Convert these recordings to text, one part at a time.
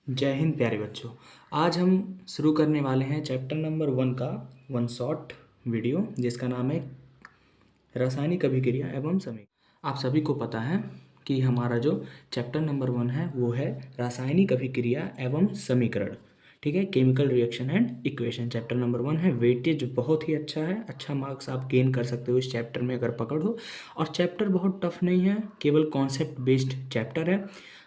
जय हिंद प्यारे बच्चों। आज हम शुरू करने वाले हैं चैप्टर नंबर 1 का वन शॉट वीडियो जिसका नाम है रासायनिक अभिक्रिया एवं समीकरण। आप सभी को पता है कि हमारा जो चैप्टर नंबर 1 है वो है रासायनिक अभिक्रिया एवं समीकरण। ठीक है, chemical reaction and equation chapter number 1 है। वेटेज बहुत ही अच्छा है, अच्छा मार्क्स आप गेन कर सकते हो इस चैप्टर में अगर पकड़ हो। और चैप्टर बहुत टफ नहीं है, केवल कॉन्सेप्ट बेस्ड चैप्टर है।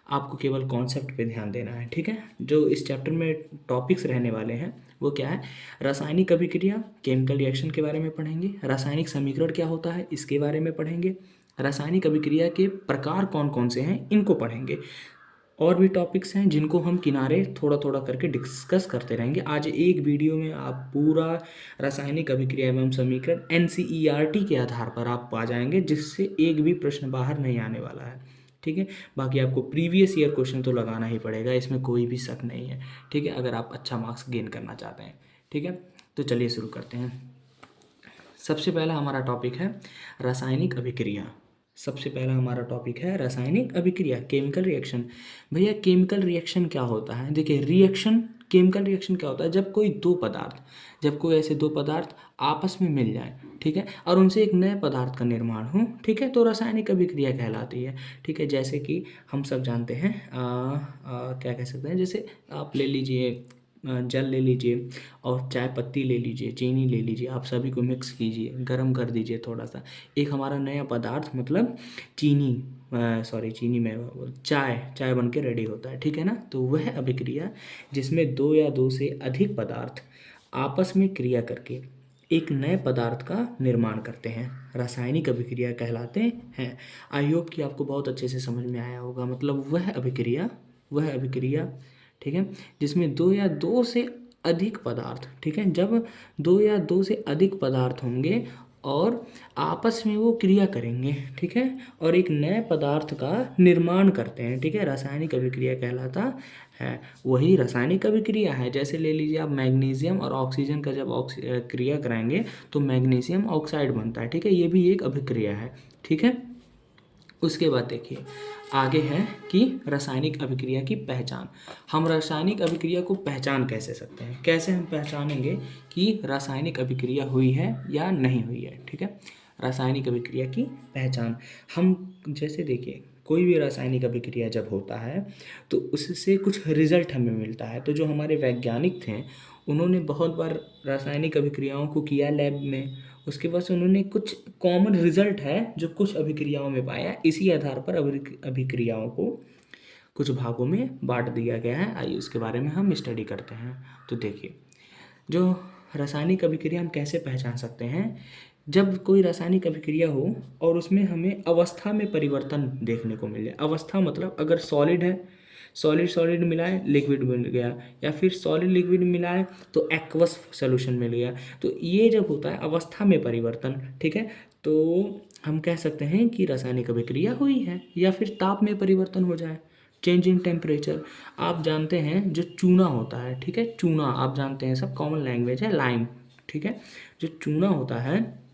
आपको केवल कॉन्सेप्ट पे ध्यान देना है। ठीक है, जो इस चैप्टर में टॉपिक्स रहने वाले हैं वो क्या है, रासायनिक अभिक्रिया केमिकल रिएक्शन के बारे में पढ़ेंगे, रासायनिक समीकरण क्या होता है इसके बारे में पढ़ेंगे, रासायनिक अभिक्रिया के प्रकार कौन कौन से हैं इनको पढ़ेंगे। और भी टॉपिक्स हैं जिनको हम किनारे थोड़ा थोड़ा करके डिस्कस करते रहेंगे। आज एक वीडियो में आप पूरा रासायनिक अभिक्रिया एवं समीकरण एनसीईआरटी के आधार पर आप पा जाएंगे, जिससे एक भी प्रश्न बाहर नहीं आने वाला है। ठीक है, बाकी आपको प्रीवियस ईयर क्वेश्चन तो लगाना ही पड़ेगा, इसमें कोई भी शक नहीं है। ठीक है, अगर आप अच्छा मार्क्स गेन करना चाहते हैं। ठीक है, तो चलिए शुरू करते हैं। सबसे पहला हमारा टॉपिक है रासायनिक अभिक्रिया। सबसे पहला हमारा टॉपिक है रासायनिक अभिक्रिया केमिकल रिएक्शन। भैया केमिकल रिएक्शन क्या होता है? देखिए रिएक्शन, केमिकल रिएक्शन क्या होता है, जब कोई दो पदार्थ, जब कोई ऐसे दो पदार्थ आपस में मिल जाए, ठीक है, और उनसे एक नए पदार्थ का निर्माण हो, ठीक है, तो रासायनिक अभिक्रिया कहलाती है। ठीक है, जैसे कि हम सब जानते हैं क्या कह सकते हैं, जैसे आप ले लीजिए जल ले लीजिए और चाय पत्ती ले लीजिए, चीनी ले लीजिए, आप सभी को मिक्स कीजिए, गर्म कर दीजिए थोड़ा सा, एक हमारा नया पदार्थ मतलब चीनी, चीनी में चाय चाय बन के रेडी होता है। ठीक है ना, तो वह अभिक्रिया जिसमें दो या दो से अधिक पदार्थ आपस में क्रिया करके एक नए पदार्थ का निर्माण करते हैं, रासायनिक अभिक्रिया कहलाते हैं। आई होप कि आपको बहुत अच्छे से समझ में आया होगा। मतलब वह अभिक्रिया ठीक है, जिसमें दो या दो से अधिक पदार्थ, ठीक है, जब दो या दो से अधिक पदार्थ होंगे और आपस में वो क्रिया करेंगे, ठीक है, और एक नए पदार्थ का निर्माण करते हैं, ठीक है, रासायनिक अभिक्रिया कहलाता है। वही रासायनिक अभिक्रिया है। जैसे ले लीजिए आप मैग्नीशियम और ऑक्सीजन का जब क्रिया कराएंगे तो मैग्नीशियम ऑक्साइड बनता है। ठीक है, ये भी एक अभिक्रिया है। ठीक है, उसके बाद देखिए आगे है कि रासायनिक अभिक्रिया की पहचान। हम रासायनिक अभिक्रिया को पहचान कैसे सकते हैं, कैसे हम पहचानेंगे कि रासायनिक अभिक्रिया हुई है या नहीं हुई है। ठीक है, रासायनिक अभिक्रिया की पहचान हम जैसे देखिए कोई भी रासायनिक अभिक्रिया जब होता है तो उससे कुछ रिजल्ट हमें मिलता है। तो जो हमारे वैज्ञानिक थे उन्होंने बहुत बार रासायनिक अभिक्रियाओं को किया लैब में, उसके बाद उन्होंने कुछ कॉमन रिजल्ट है जो कुछ अभिक्रियाओं में पाया, इसी आधार पर अभिक्रियाओं को कुछ भागों में बांट दिया गया है। आइए उसके बारे में हम स्टडी करते हैं। तो देखिए जो रासायनिक अभिक्रिया हम कैसे पहचान सकते हैं, जब कोई रासायनिक अभिक्रिया हो और उसमें हमें अवस्था में परिवर्तन देखने को मिले। अवस्था मतलब अगर सॉलिड है, सॉलिड सॉलिड मिलाए लिक्विड मिल गया, या फिर सॉलिड लिक्विड मिलाए तो एक्वस सॉल्यूशन मिल गया। तो ये जब होता है अवस्था में परिवर्तन, ठीक है, तो हम कह सकते हैं कि रासायनिक अभिक्रिया हुई है। या फिर ताप में परिवर्तन हो जाए, चेंज इन टेम्परेचर। आप जानते हैं जो चूना होता है, ठीक है, चूना आप जानते हैं, सब कॉमन लैंग्वेज है, लाइम। ठीक है, जो चूना होता है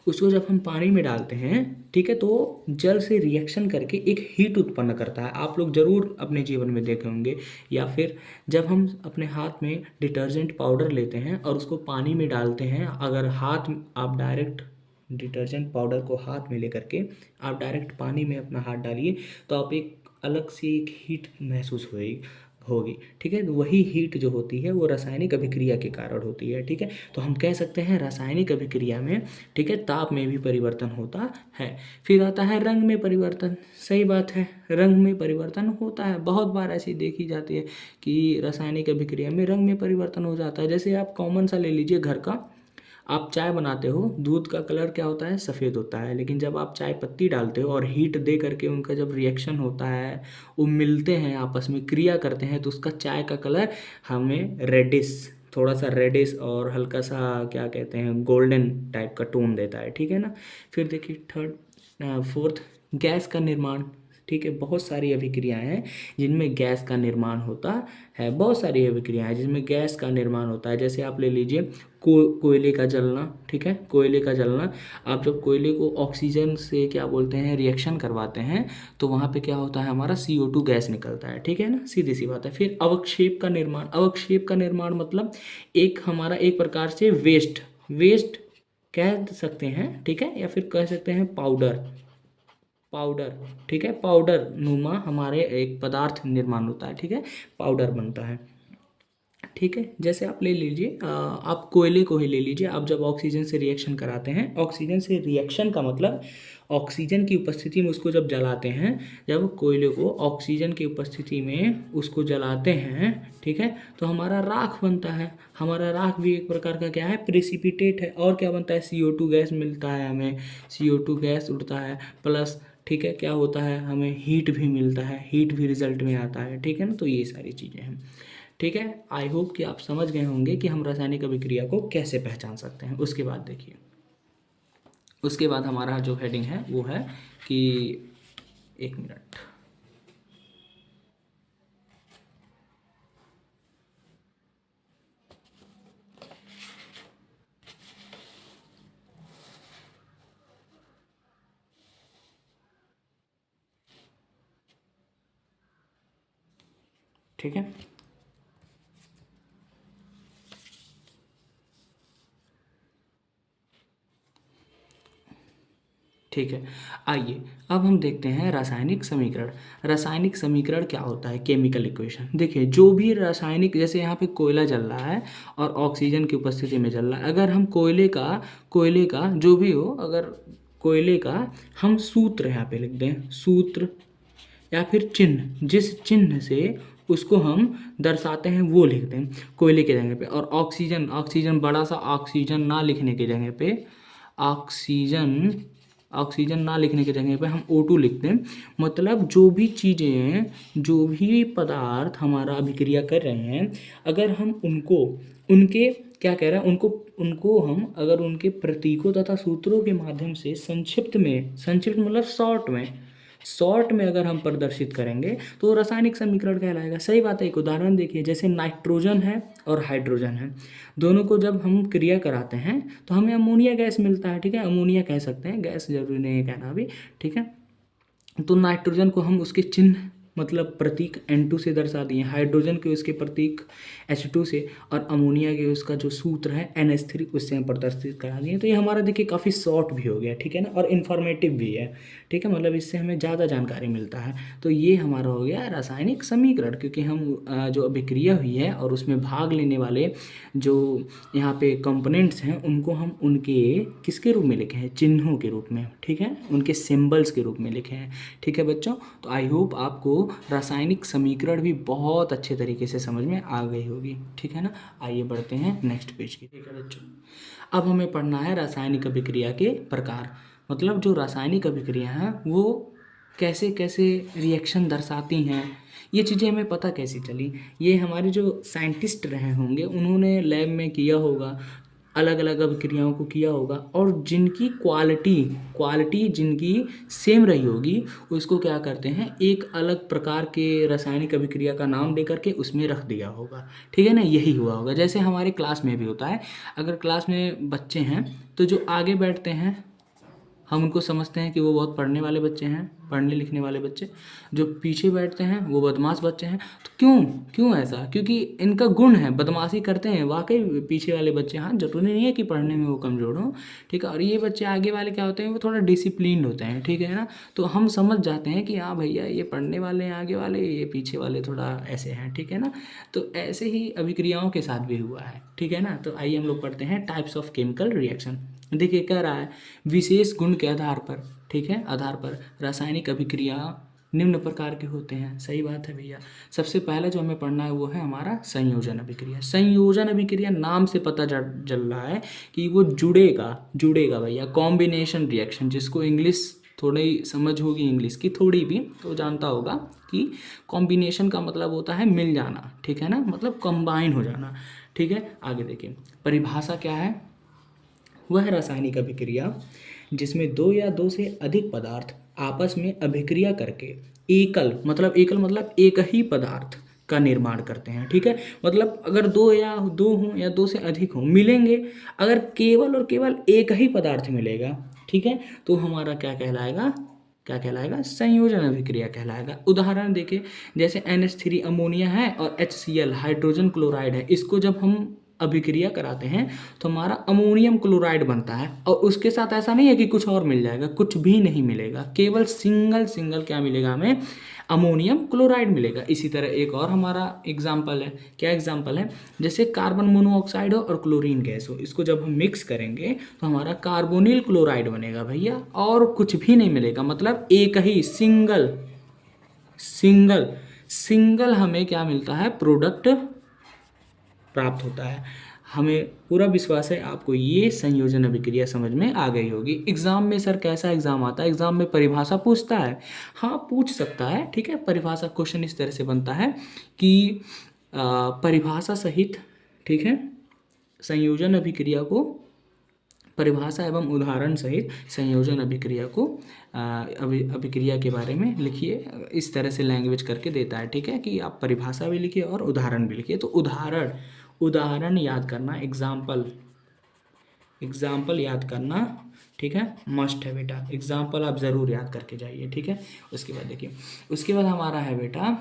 उसको जब हम पानी में डालते हैं, ठीक है, तो जल से रिएक्शन करके एक हीट उत्पन्न करता है। आप लोग ज़रूर अपने जीवन में देखे होंगे। या फिर जब हम अपने हाथ में डिटर्जेंट पाउडर लेते हैं और उसको पानी में डालते हैं, अगर हाथ आप डायरेक्ट डिटर्जेंट पाउडर को हाथ में लेकर के आप डायरेक्ट पानी में अपना हाथ डालिए तो आप एक अलग से एक हीट महसूस होगी। ठीक है, तो वही हीट जो होती है वो रासायनिक अभिक्रिया के कारण होती है। ठीक है, तो हम कह सकते हैं रासायनिक अभिक्रिया में, ठीक है, ताप में भी परिवर्तन होता है। फिर आता है रंग में परिवर्तन। सही बात है, रंग में परिवर्तन होता है। बहुत बार ऐसी देखी जाती है कि रासायनिक अभिक्रिया में रंग में परिवर्तन हो जाता है। जैसे आप कॉमन सा ले लीजिए, घर का आप चाय बनाते हो, दूध का कलर क्या होता है, सफ़ेद होता है, लेकिन जब आप चाय पत्ती डालते हो और हीट दे करके उनका जब रिएक्शन होता है, वो मिलते हैं आपस में क्रिया करते हैं, तो उसका चाय का कलर हमें रेडिश, थोड़ा सा रेडिश और हल्का सा क्या कहते हैं गोल्डन टाइप का टोन देता है। ठीक है ना। फिर देखिए फोर्थ, गैस का निर्माण। ठीक है, बहुत सारी अभिक्रियाएं हैं जिनमें गैस का निर्माण होता है। बहुत सारी अभिक्रियाएं हैं जिसमें गैस का निर्माण होता है। जैसे आप ले लीजिए कोयले का जलना, ठीक है, कोयले का जलना। आप जब कोयले को ऑक्सीजन से क्या बोलते हैं रिएक्शन करवाते हैं तो वहाँ पे क्या होता है, हमारा CO2 गैस निकलता है, ठीक है ना, सीधी सी बात है। फिर अवक्षेप का निर्माण, अवक्षेप का निर्माण मतलब एक हमारा एक प्रकार से वेस्ट वेस्ट कह सकते हैं, ठीक है, या फिर कह सकते हैं पाउडर, पाउडर, ठीक है, पाउडर नुमा हमारे एक पदार्थ निर्माण होता है, ठीक है, पाउडर बनता है, ठीक है। जैसे आप ले लीजिए आप कोयले को ही ले लीजिए। आप जब ऑक्सीजन से रिएक्शन कराते हैं, ऑक्सीजन से रिएक्शन का मतलब ऑक्सीजन की उपस्थिति में उसको जब जलाते हैं, जब कोयले को ऑक्सीजन की उपस्थिति में उसको जलाते हैं, ठीक है, तो हमारा राख बनता है। हमारा राख भी एक प्रकार का क्या है, प्रेसिपिटेट है। और क्या बनता है, CO2 गैस मिलता है हमें, CO2 गैस उड़ता है प्लस, ठीक है, क्या होता है, हमें हीट भी मिलता है, हीट भी रिजल्ट में आता है, ठीक है ना। तो ये सारी चीज़ें हैं, ठीक है। आई होप कि आप समझ गए होंगे कि हम रासायनिक अभिक्रिया को कैसे पहचान सकते हैं। उसके बाद देखिए, उसके बाद हमारा जो हेडिंग है वो है कि, एक मिनट, ठीक है, ठीक है। आइए अब हम देखते हैं रासायनिक समीकरण। रासायनिक समीकरण क्या होता है, केमिकल इक्वेशन। देखिए, जो भी रासायनिक, जैसे यहाँ पे कोयला जल रहा है और ऑक्सीजन की उपस्थिति में जल रहा है, अगर हम कोयले का जो भी हो, अगर कोयले का हम सूत्र यहाँ पे लिख दें, सूत्र या फिर चिन्ह, जिस चिन्ह से उसको हम दर्शाते हैं वो लिख दें कोयले के जगह पे। और ऑक्सीजन, ऑक्सीजन बड़ा सा ऑक्सीजन ना लिखने के जगह पे, ऑक्सीजन ऑक्सीजन ना लिखने की जगह पे हम O2 लिख दें। मतलब जो भी चीज़ें, जो भी पदार्थ हमारा अभिक्रिया कर रहे हैं, अगर हम उनको, उनके क्या कह रहा है, उनको उनको हम अगर उनके प्रतीकों तथा सूत्रों के माध्यम से संक्षिप्त में, संक्षिप्त मतलब शॉर्ट में अगर हम प्रदर्शित करेंगे तो वो रासायनिक समीकरण कहलाएगा। सही बात है। एक उदाहरण देखिए, जैसे नाइट्रोजन है और हाइड्रोजन है, दोनों को जब हम क्रिया कराते हैं तो हमें अमोनिया गैस मिलता है, ठीक है, अमोनिया कह सकते हैं, गैस जरूरी नहीं है कहना भी, ठीक है। तो नाइट्रोजन को हम उसके चिन्ह मतलब प्रतीक N2 से दर्शा दिए, हाइड्रोजन के उसके प्रतीक H2 से, और अमोनिया के उसका जो सूत्र है NH3 उससे हम प्रदर्शित करा दिए। तो ये हमारा देखिए काफ़ी शॉर्ट भी हो गया, ठीक है ना, और इन्फॉर्मेटिव भी है, ठीक है, मतलब इससे हमें ज़्यादा जानकारी मिलता है। तो ये हमारा हो गया रासायनिक समीकरण, क्योंकि हम जो अभिक्रिया हुई है और उसमें भाग लेने वाले जो यहाँ पे कंपोनेंट्स हैं उनको हम उनके किसके रूप में लिखे हैं, चिन्हों के रूप में, ठीक है, उनके सिंबल्स के रूप में लिखे हैं, ठीक है बच्चों। तो आई होप आपको रासायनिक समीकरण भी बहुत अच्छे तरीके से समझ में आ गई होगी, ठीक है ना। आइए बढ़ते हैं नेक्स्ट पेज की, ठीक है बच्चों। अब हमें पढ़ना है रासायनिक अभिक्रिया के प्रकार, मतलब जो रासायनिक अभिक्रिया हैं वो कैसे कैसे रिएक्शन दर्शाती हैं, ये चीज़ें हमें पता कैसे चली। ये हमारे जो साइंटिस्ट रहे होंगे उन्होंने लैब में किया होगा, अलग अलग अभिक्रियाओं को किया होगा, और जिनकी क्वालिटी क्वालिटी जिनकी सेम रही होगी उसको क्या करते हैं, एक अलग प्रकार के रासायनिक अभिक्रिया का नाम दे करके उसमें रख दिया होगा, ठीक है ना। यही हुआ होगा, जैसे हमारे क्लास में भी होता है। अगर क्लास में बच्चे हैं तो जो आगे बैठते हैं हम उनको समझते हैं कि वो बहुत पढ़ने वाले बच्चे हैं, पढ़ने लिखने वाले बच्चे। जो पीछे बैठते हैं वो बदमाश बच्चे हैं। तो क्यों क्यों ऐसा, क्योंकि इनका गुण है, बदमाशी करते हैं वाकई पीछे वाले बच्चे। हाँ, जरूरी नहीं है कि पढ़ने में वो कमज़ोर हों, ठीक है। और ये बच्चे आगे वाले क्या होते हैं, वो थोड़ा डिसिप्लिन्ड होते हैं, ठीक है ना। तो हम समझ जाते हैं कि हाँ भैया ये पढ़ने वाले हैं आगे वाले, ये पीछे वाले थोड़ा ऐसे हैं, ठीक है ना। तो ऐसे ही अभिक्रियाओं के साथ भी हुआ है, ठीक है ना। तो आइए हम लोग पढ़ते हैं टाइप्स ऑफ केमिकल रिएक्शन। देखिए कह रहा है विशेष गुण के आधार पर, ठीक है, आधार पर रासायनिक अभिक्रिया निम्न प्रकार के होते हैं। सही बात है भैया। सबसे पहला जो हमें पढ़ना है वो है हमारा संयोजन अभिक्रिया। संयोजन अभिक्रिया नाम से पता चल रहा है कि वो जुड़ेगा जुड़ेगा भैया। कॉम्बिनेशन रिएक्शन, जिसको इंग्लिश थोड़ी समझ होगी, इंग्लिश की थोड़ी भी, तो जानता होगा कि कॉम्बिनेशन का मतलब होता है मिल जाना, ठीक है ना, मतलब कंबाइन हो जाना, ठीक है। आगे देखिए परिभाषा क्या है। वह रासायनिक अभिक्रिया जिसमें दो या दो से अधिक पदार्थ आपस में अभिक्रिया करके एकल मतलब एक ही पदार्थ का निर्माण करते हैं। ठीक है, मतलब अगर दो हों या दो से अधिक हों मिलेंगे, अगर केवल और केवल एक ही पदार्थ मिलेगा, ठीक है, तो हमारा क्या कहलाएगा, संयोजन अभिक्रिया कहलाएगा। उदाहरण देखिए, जैसे NH3 अमोनिया है और HCl हाइड्रोजन क्लोराइड है, इसको जब हम अभिक्रिया कराते हैं तो हमारा अमोनियम क्लोराइड बनता है, और उसके साथ ऐसा नहीं है कि कुछ और मिल जाएगा, कुछ भी नहीं मिलेगा, केवल सिंगल क्या मिलेगा हमें, अमोनियम क्लोराइड मिलेगा। इसी तरह एक और हमारा एग्जाम्पल है, क्या एग्जाम्पल है, जैसे कार्बन मोनोऑक्साइड हो और क्लोरीन गैस हो, इसको जब हम मिक्स करेंगे तो हमारा कार्बोनिल क्लोराइड बनेगा भैया, और कुछ भी नहीं मिलेगा, मतलब एक ही सिंगल सिंगल हमें क्या मिलता है, प्रोडक्ट प्राप्त होता है। हमें पूरा विश्वास है आपको ये संयोजन अभिक्रिया समझ में आ गई होगी। एग्जाम में सर कैसा एग्जाम आता है, एग्जाम में परिभाषा पूछता है, हाँ पूछ सकता है, ठीक है। परिभाषा क्वेश्चन इस तरह से बनता है कि परिभाषा सहित, ठीक है, संयोजन अभिक्रिया को, परिभाषा एवं उदाहरण सहित संयोजन अभिक्रिया को अभिक्रिया के बारे में लिखिए। इस तरह से लैंग्वेज करके देता है, ठीक है, कि आप परिभाषा भी लिखिए और उदाहरण भी लिखिए। तो उदाहरण याद करना, एग्जाम्पल याद करना, ठीक है, मस्ट है बेटा। एग्जाम्पल आप ज़रूर याद करके जाइए, ठीक है। उसके बाद देखिए, उसके बाद हमारा है बेटा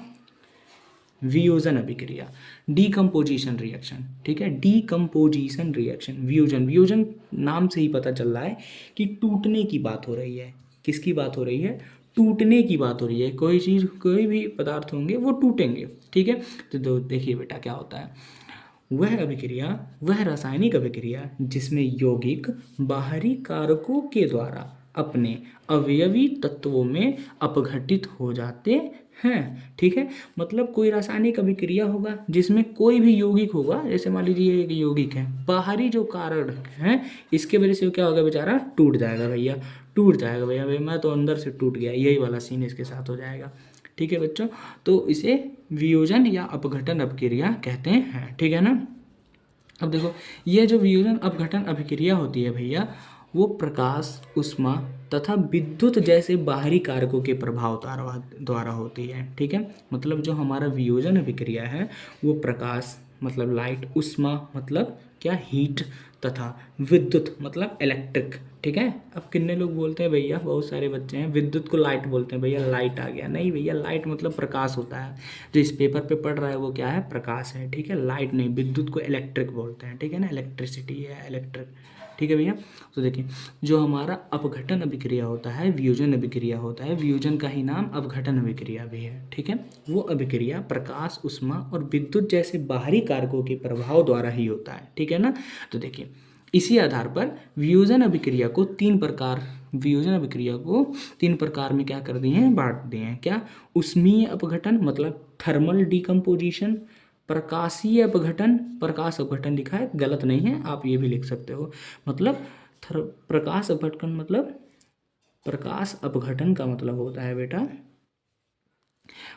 वियोजन अभिक्रिया, डीकम्पोजिशन रिएक्शन, ठीक है, डीकम्पोजिशन रिएक्शन। वियोजन नाम से ही पता चल रहा है कि टूटने की बात हो रही है। किसकी बात हो रही है, टूटने की बात हो रही है। कोई चीज़, कोई भी पदार्थ होंगे वो टूटेंगे, ठीक है। तो देखिए बेटा क्या होता है, वह रासायनिक अभिक्रिया जिसमें यौगिक बाहरी कारकों के द्वारा अपने अवयवी तत्वों में अपघटित हो जाते हैं, ठीक है। मतलब कोई रासायनिक अभिक्रिया होगा जिसमें कोई भी यौगिक होगा, जैसे मान लीजिए एक यौगिक है, बाहरी जो कारण है इसके वजह से क्या होगा, बेचारा टूट जाएगा भैया, भैया मैं तो अंदर से टूट गया, यही वाला सीन इसके साथ हो जाएगा, ठीक है बच्चों। तो इसे वियोजन या अपघटन अभिक्रिया कहते हैं, ठीक है ना। अब देखो, ये जो वियोजन अपघटन अभिक्रिया होती है भैया, वो प्रकाश, ऊष्मा तथा विद्युत जैसे बाहरी कारकों के प्रभाव द्वारा होती है, ठीक है। मतलब जो हमारा वियोजन अभिक्रिया है वो प्रकाश मतलब लाइट, ऊष्मा मतलब क्या, हीट, तथा विद्युत मतलब इलेक्ट्रिक, ठीक है। अब कितने लोग बोलते हैं भैया, बहुत सारे बच्चे हैं, विद्युत को लाइट बोलते हैं, भैया लाइट आ गया, नहीं भैया, लाइट मतलब प्रकाश होता है। जो इस पेपर पे पढ़ रहा है वो क्या है, प्रकाश है, ठीक है, लाइट नहीं। विद्युत को इलेक्ट्रिक बोलते हैं, ठीक है ना, इलेक्ट्रिसिटी है, इलेक्ट्रिक, ठीक है भैया। तो देखिए, जो हमारा अपघटन अभिक्रिया होता है, वियोजन अभिक्रिया होता है, वियोजन का ही नाम अपघटन अभिक्रिया भी है, ठीक है। वो अभिक्रिया प्रकाश, ऊष्मा और विद्युत जैसे बाहरी कारकों के प्रभाव द्वारा ही होता है, ठीक है ना। तो देखिए, इसी आधार पर वियोजन अभिक्रिया को तीन प्रकार में क्या कर दिए हैं, बांट दिए हैं। क्या, ऊष्मीय अपघटन मतलब थर्मल डिकम्पोजिशन, प्रकाशीय अपघटन, प्रकाश अपघटन लिखा है, गलत नहीं है, आप ये भी लिख सकते हो। मतलब प्रकाश अपघटन का मतलब होता है बेटा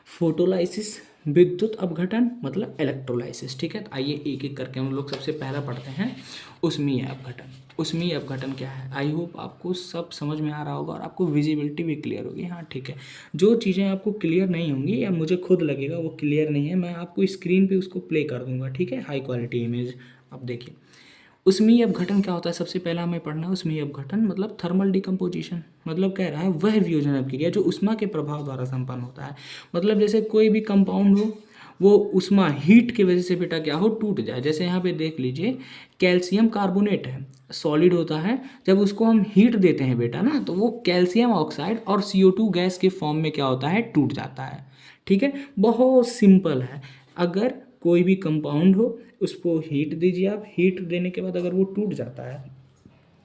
फोटोलाइसिस, विद्युत अपघटन मतलब इलेक्ट्रोलाइसिस, ठीक है। तो आइए एक एक करके हम लोग सबसे पहला पढ़ते हैं ऊष्मीय अपघटन। ऊष्मीय अपघटन क्या है, आई होप आपको सब समझ में आ रहा होगा और आपको विजिबिलिटी भी क्लियर होगी, हाँ ठीक है। जो चीज़ें आपको क्लियर नहीं होंगी या मुझे खुद लगेगा वो क्लियर नहीं है, मैं आपको स्क्रीन पे उसको प्ले कर दूंगा, ठीक है, हाई क्वालिटी इमेज। अब देखिए, ऊष्मीय अपघटन क्या होता है, सबसे पहला हमें पढ़ना है ऊष्मीय अपघटन मतलब थर्मल डिकम्पोजिशन। मतलब कह रहा है वह वियोजन अभिक्रिया जो ऊष्मा के प्रभाव द्वारा संपन्न होता है। मतलब जैसे कोई भी कंपाउंड हो, वो ऊष्मा हीट की वजह से बेटा क्या हो, टूट जाए। जैसे यहाँ पे देख लीजिए, कैल्शियम कार्बोनेट है, सॉलिड होता है, जब उसको हम हीट देते हैं बेटा ना, तो वो कैल्शियम ऑक्साइड और CO2 गैस के फॉर्म में क्या होता है, टूट जाता है, ठीक है। बहुत सिंपल है। अगर कोई भी कंपाउंड हो, उसको हीट दीजिए आप, हीट देने के बाद अगर वो टूट जाता है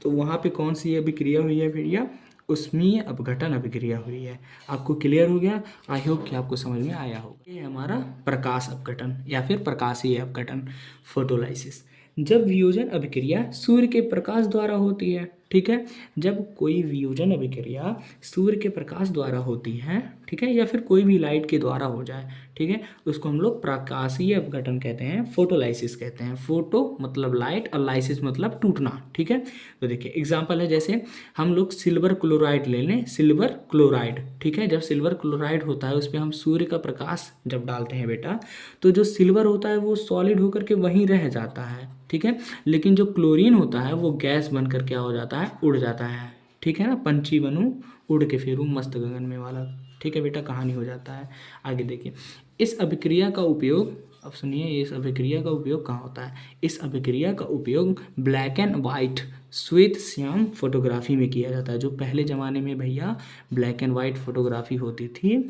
तो वहाँ पे कौन सी अभिक्रिया हुई है भैया, ऊष्मीय अपघटन अभिक्रिया हुई है। आपको क्लियर हो गया, आई होप कि आपको समझ में आया होगा। ये हमारा प्रकाश अपघटन या फिर प्रकाशीय अपघटन, फोटोलाइसिस। जब वियोजन अभिक्रिया सूर्य के प्रकाश द्वारा होती है, ठीक है। जब कोई वियोजन अभिक्रिया सूर्य के प्रकाश द्वारा होती है, ठीक है, या फिर कोई भी लाइट के द्वारा हो जाए, ठीक है, उसको हम लोग प्रकाशीय अपघटन कहते हैं, फोटोलाइसिस कहते हैं। फोटो मतलब लाइट और लाइसिस मतलब टूटना, ठीक है। तो देखिए एग्जांपल है, जैसे हम लोग सिल्वर क्लोराइड ले लें, सिल्वर क्लोराइड, ठीक है। जब सिल्वर क्लोराइड होता है उस पर हम सूर्य का प्रकाश जब डालते हैं बेटा, तो जो सिल्वर होता है वो सॉलिड होकर के वहीं रह जाता है, ठीक है। लेकिन जो क्लोरीन होता है वो गैस बनकर क्या हो जाता है, उड़ जाता है, ठीक है ना। पंछी बनूं उड़ के फिरूं मस्त गगन में वाला, ठीक है बेटा, कहानी हो जाता है। आगे देखिए, इस अभिक्रिया का उपयोग, अब सुनिए, इस अभिक्रिया का उपयोग कहाँ होता है। इस अभिक्रिया का उपयोग ब्लैक एंड वाइट, श्वेत श्याम फोटोग्राफी में किया जाता है। जो पहले ज़माने में भैया ब्लैक एंड वाइट फोटोग्राफी होती थी,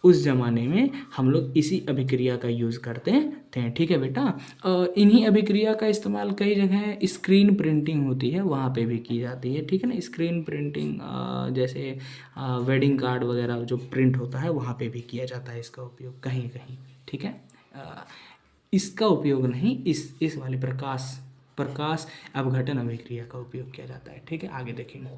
उस ज़माने में हम लोग इसी अभिक्रिया का यूज़ करते थे, ठीक है बेटा। इन्हीं अभिक्रिया का इस्तेमाल कई जगह स्क्रीन प्रिंटिंग होती है वहाँ पे भी की जाती है, ठीक है ना। स्क्रीन प्रिंटिंग जैसे वेडिंग कार्ड वगैरह जो प्रिंट होता है वहाँ पे भी किया जाता है इसका उपयोग कहीं कहीं, ठीक है। इसका उपयोग नहीं, इस वाले प्रकाश अपघटन अभिक्रिया का उपयोग किया जाता है, ठीक है। आगे देखेंगे,